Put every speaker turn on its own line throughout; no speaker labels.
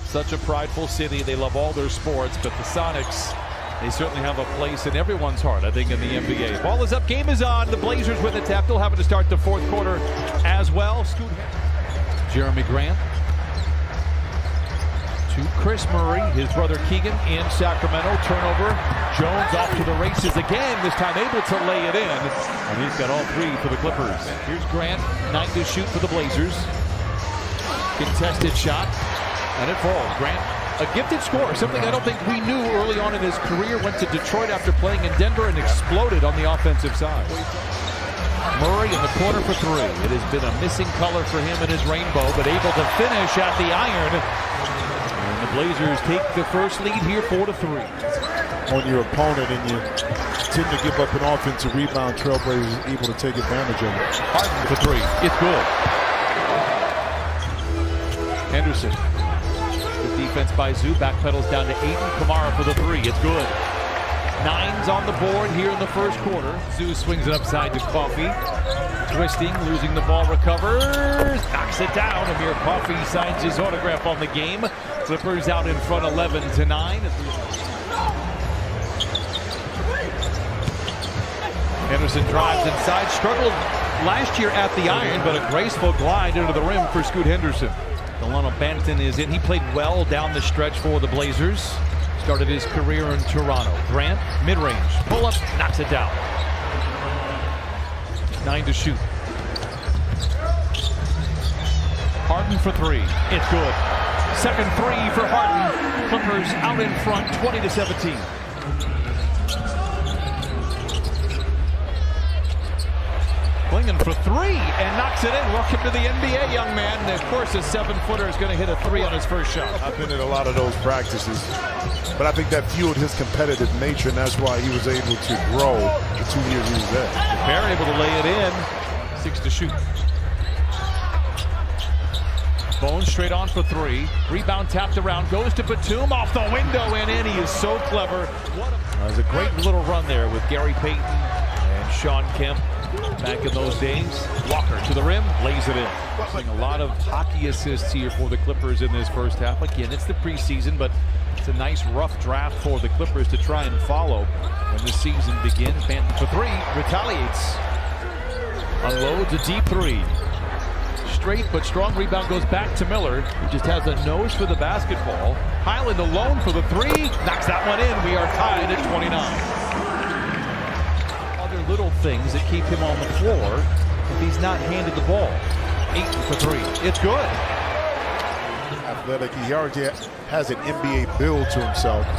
Such a prideful city. They love all their sports, but the Sonics, they certainly have a place in everyone's heart, I think, in the NBA. Ball is up, game is on. The Blazers with a tap. They'll have it to start the fourth quarter as well. Jeremy Grant to Chris Murray, his brother Keegan in Sacramento. Turnover. Jones off to the races again, this time able to lay it in. And he's got all three for the Clippers. Here's Grant, 9 to shoot for the Blazers. Contested shot, and it falls. Grant, a gifted scorer, something I don't think we knew early on in his career. Went to Detroit after playing in Denver and exploded on the offensive side. Murray in the corner for three. It has been a missing color for him in his rainbow, but able to finish at the iron. And the Blazers take the first lead here, 4-3.
On your opponent and you tend to give up an offensive rebound, Trailblazers able to take advantage of it.
Harden for three. It's good. Henderson. Good defense by Zoo. Backpedals down to Ayton. Kamara for the three. It's good. 9's on the board here in the first quarter. Zoo swings it upside to Coffey. Twisting, losing the ball, recovers, knocks it down. Amir Coffey signs his autograph on the game. Clippers out in front 11-9. Henderson drives inside, struggled last year at the iron, but a graceful glide into the rim for Scoot Henderson. Delano Banton is in. He played well down the stretch for the Blazers. Started his career in Toronto. Grant, mid-range, pull-up, knocks it down. 9 to shoot. Harden for three. It's good. Second three for Harden. Clippers out in front, 20-17. Klingen for three and knocks it in. Welcome to the NBA, young man. And of course, a 7-footer is going to hit a three on his first shot.
I've been in a lot of those practices, but I think that fueled his competitive nature, and that's why he was able to grow the 2 years he was there.
Bear able to lay it in. 6 to shoot. Bones straight on for three. Rebound tapped around. Goes to Batum off the window and in. He is so clever. There's a great little run there with Gary Payton and Sean Kemp. Back in those days, Walker to the rim, lays it in. Seeing a lot of hockey assists here for the Clippers in this first half. Again, it's the preseason, but it's a nice rough draft for the Clippers to try and follow when the season begins. Banton for three, retaliates. Unloads a deep three. Straight but strong rebound goes back to Miller. He just has a nose for the basketball. Highland alone for the three, knocks that one in. We are tied at 29. Little things that keep him on the floor if he's not handed the ball. Ayton for three. It's good.
Athletic. He already has an NBA build to himself.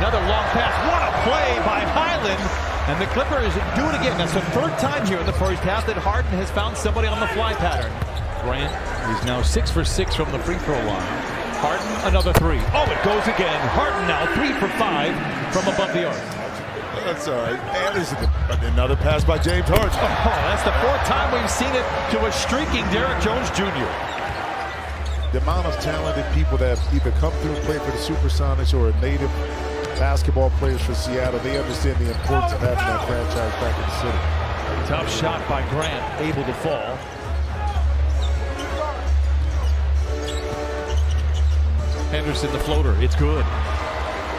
Another long pass. What a play by Highland. And the Clippers do it again. That's the third time here in the first half that Harden has found somebody on the fly pattern. Grant is now 6 for 6 from the free throw line. Harden, another three. Oh, it goes again. Harden now 3 for 5 from above the arc.
That's all right. Anderson, another pass by James Harden.
Oh, that's the fourth time we've seen it to a streaking Derrick Jones Jr.
The amount of talented people that have either come through and played for the Supersonics or are native basketball players for Seattle, they understand the importance of having that franchise back in the city.
Tough shot by Grant, able to fall. Henderson, the floater, it's good.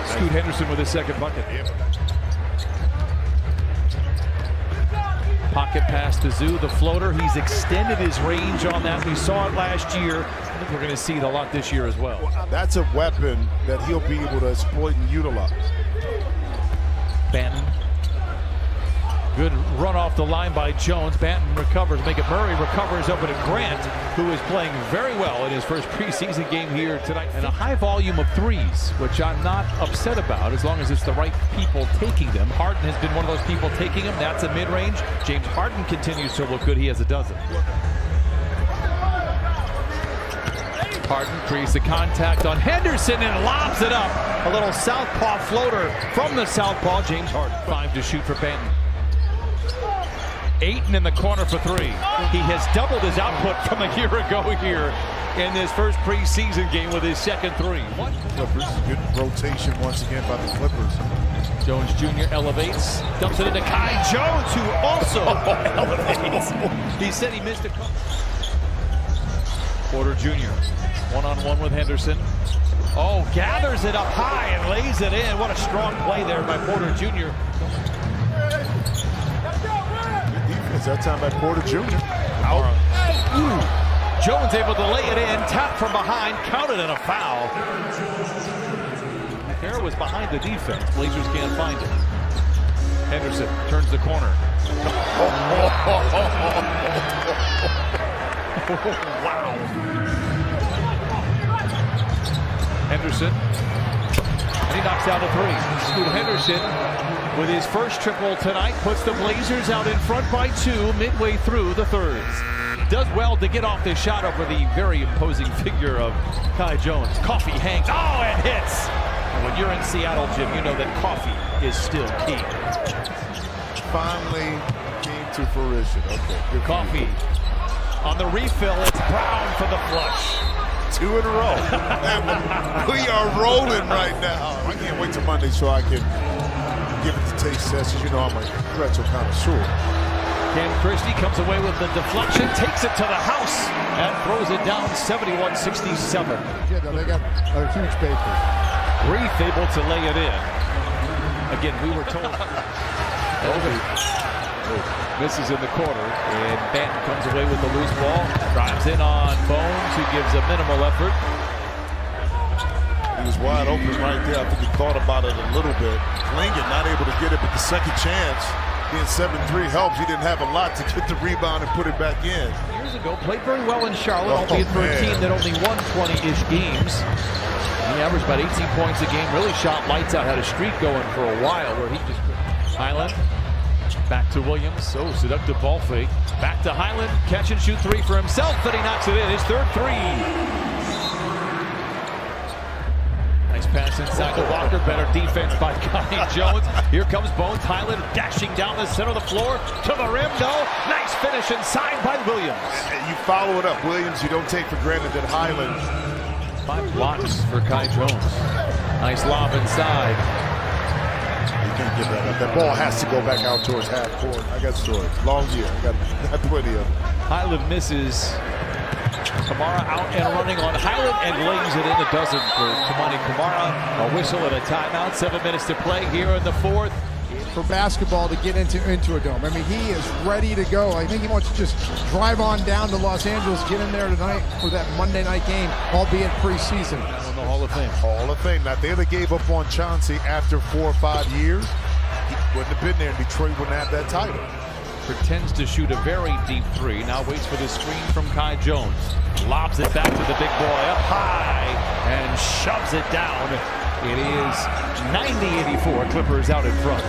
Scoot Henderson with his second bucket. Pocket pass to Zoo, the floater. He's extended his range on that. We saw it last year. I think we're going to see it a lot this year as well.
That's a weapon that he'll be able to exploit and utilize.
Banton. Good run off the line by Jones. Banton recovers. Make it Murray recovers over to Grant, who is playing very well in his first preseason game here tonight. And a high volume of threes, which I'm not upset about as long as it's the right people taking them. Harden has been one of those people taking them. That's a mid-range. James Harden continues to look good. He has a dozen. Harden creates the contact on Henderson and lobs it up. A little southpaw floater from the southpaw, James Harden. 5 to shoot for Banton. Ayton in the corner for three. He has doubled his output from a year ago here in this first preseason game with his second three.
Clippers, good rotation once again by the Clippers.
Jones Jr. elevates, dumps it into Kai Jones, who also elevates. He said he missed a couple. Porter Jr. One-on-one. 1-on-1 with Henderson. Oh, gathers it up high and lays it in. What a strong play there by Porter Jr.
Good defense that time by Porter Jr.
Out. Jones able to lay it in. Tap from behind. Counted and a foul. There was behind the defense. Blazers can't find it. Henderson turns the corner. Wow. Henderson. And he knocks down a three. Scoot Henderson, with his first triple tonight, puts the Blazers out in front by 2 midway through the third. Does well to get off this shot over the very imposing figure of Kai Jones. Coffee hangs. Oh, and hits. And when you're in Seattle, Jim, you know that coffee is still key.
Finally came to fruition. Okay, good.
Coffee on the refill. It's Brown for the flush.
2 in a row. We are rolling right now. I can't wait till Monday so I can give it the taste test. As you know, I'm a pretzel connoisseur.
Ken Christie comes away with the deflection, takes it to the house, and throws it down 71-67.
Yeah, they got a huge baker.
Reith able to lay it in. Again, we were told. Misses in the corner, and Banton comes away with the loose ball. Drives in on Bones, who gives a minimal effort.
He was wide open right there. I think he thought about it a little bit. Klingon not able to get it, but the second chance, being 7-3 helps. He didn't have a lot to get the rebound and put it back in.
Years ago, played very well in Charlotte, albeit for a team that only won 20-ish games. He averaged about 18 points a game, really shot lights out, had a streak going for a while where he just... Highland, back to Williams, so seductive ball fake. Back to Highland, catch and shoot 3 for himself, but he knocks it in, his third 3. Nice pass inside to Walker, better defense by Kai Jones. Here comes Bones, Highland dashing down the center of the floor, to the rim, no. Nice finish inside by Williams.
And you follow it up, Williams. You don't take for granted that Highland.
5 blocks for Kai Jones. Nice lob inside.
Can't give that up. That ball has to go back out towards half court. I got stories. Long year. I got plenty of them.
Highland misses. Kamara out and running on Highland and lays it in. A dozen for Kamani Kamara. A whistle and a timeout. 7 minutes to play here in the fourth.
For basketball to get into a dome. I mean, he is ready to go. I think he wants to just drive on down to Los Angeles, get in there tonight for that Monday night game, albeit preseason.
In the Hall of Fame.
Hall of Fame. Now, they gave up on Chauncey after 4 or 5 years. He wouldn't have been there, and Detroit wouldn't have that title.
Pretends to shoot a very deep 3. Now waits for the screen from Kai Jones. Lobs it back to the big boy up high and shoves it down. It is 90-84. Clippers out in front.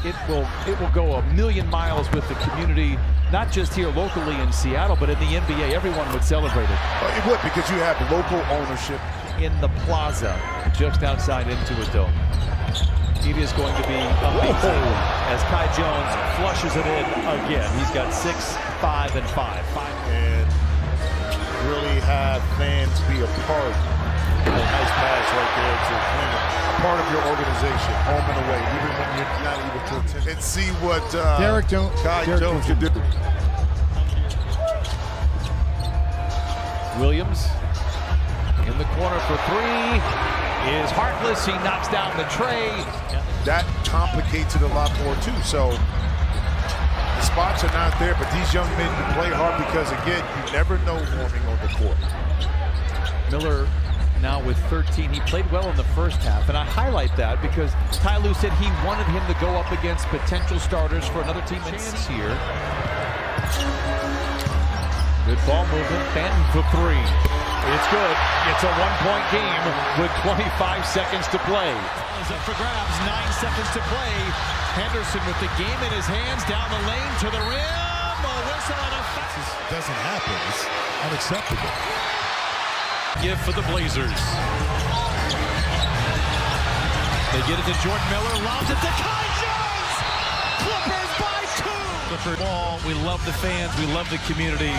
It will go a million miles with the community, not just here locally in Seattle, but in the NBA. Everyone would celebrate it.
It would, because you have local ownership.
In the plaza, just outside into a dome. It is going to be amazing as Kai Jones flushes it in again. He's got 6, 5, and 5.
And really have fans be a part. A nice pass right there to Klingon. Part of your organization, home and away, even when you're not able to attend. And see what Kai Jones can do.
Williams in the corner for 3 is heartless. He knocks down the tray.
That complicates it a lot more too. So the spots are not there, but these young men can play hard because, again, you never know warming on the court.
Miller now with 13. He played well in the first half, and I highlight that because Ty Lue said he wanted him to go up against potential starters for another team. Chance here. Good ball movement. Banton for 3. It's good. It's a 1-point game with 25 seconds to play. Is up for grabs. 9 seconds to play. Henderson with the game in his hands, down the lane to the rim. A whistle and a foul.
This doesn't happen. It's unacceptable.
Give for the Blazers. They get it to Jordan Miller, lobs it to Kai Jones! Clippers by 2! Clipper ball, we love the fans, we love the community.